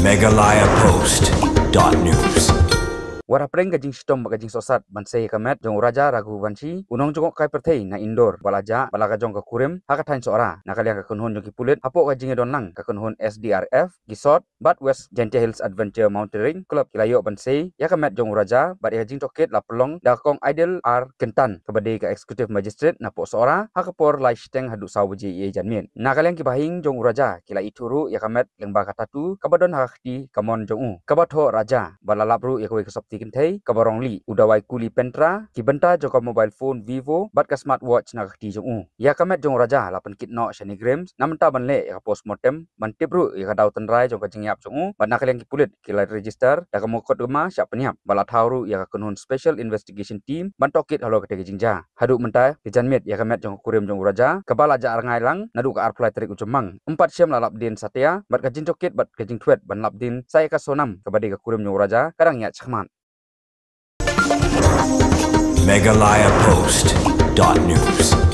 megalayapost.news. Warapreng gajing stom gajing sosat bansai kamet jong raja ragu banci unong jong kai perthei na indoor balaja balaga jong ka kurim hakatain sora nakaliang ka kunhon jong kipulit hapo gajing donlang ka kunhon SDRF gisot bat West Gentle Hills Adventure Mountaineering Club kilayo bansai ya kamet jong raja bat gajing toket la pelong da kong idol ar kentan kabade ka executive magistrate na po sora hakapor lai steng hadu sawji ye janmin nakaliang ki bahing jong raja kila ituru ya kamet lengba katatu kabadon hakti kamon jong kabatho raja balalapru ya kowe kasopti kintai kabarongli udawai kuli pentra kibenta joka mobile phone Vivo bat ka smartwatch na khti jong ya kamet jong raja lapan kitno shanigrams namta banle ya postmortem mantibru ya daw tenrai jong jingyap jong bat nakaleng kipulit kila register da kamokot uma sya peniap bala thauru ya kunhun special investigation team bantokit halo kete jinja hadu mentai dijanmit ya kamet jong kurim jong raja kabala ja arngai lang nadu ka arplai trik ujemang 4 syam lalap din satya bat kajin tokit bat kajin twet ban lap din saya ka sonam kabade ka kurim jong raja kadang ya chakman megalayapost.news.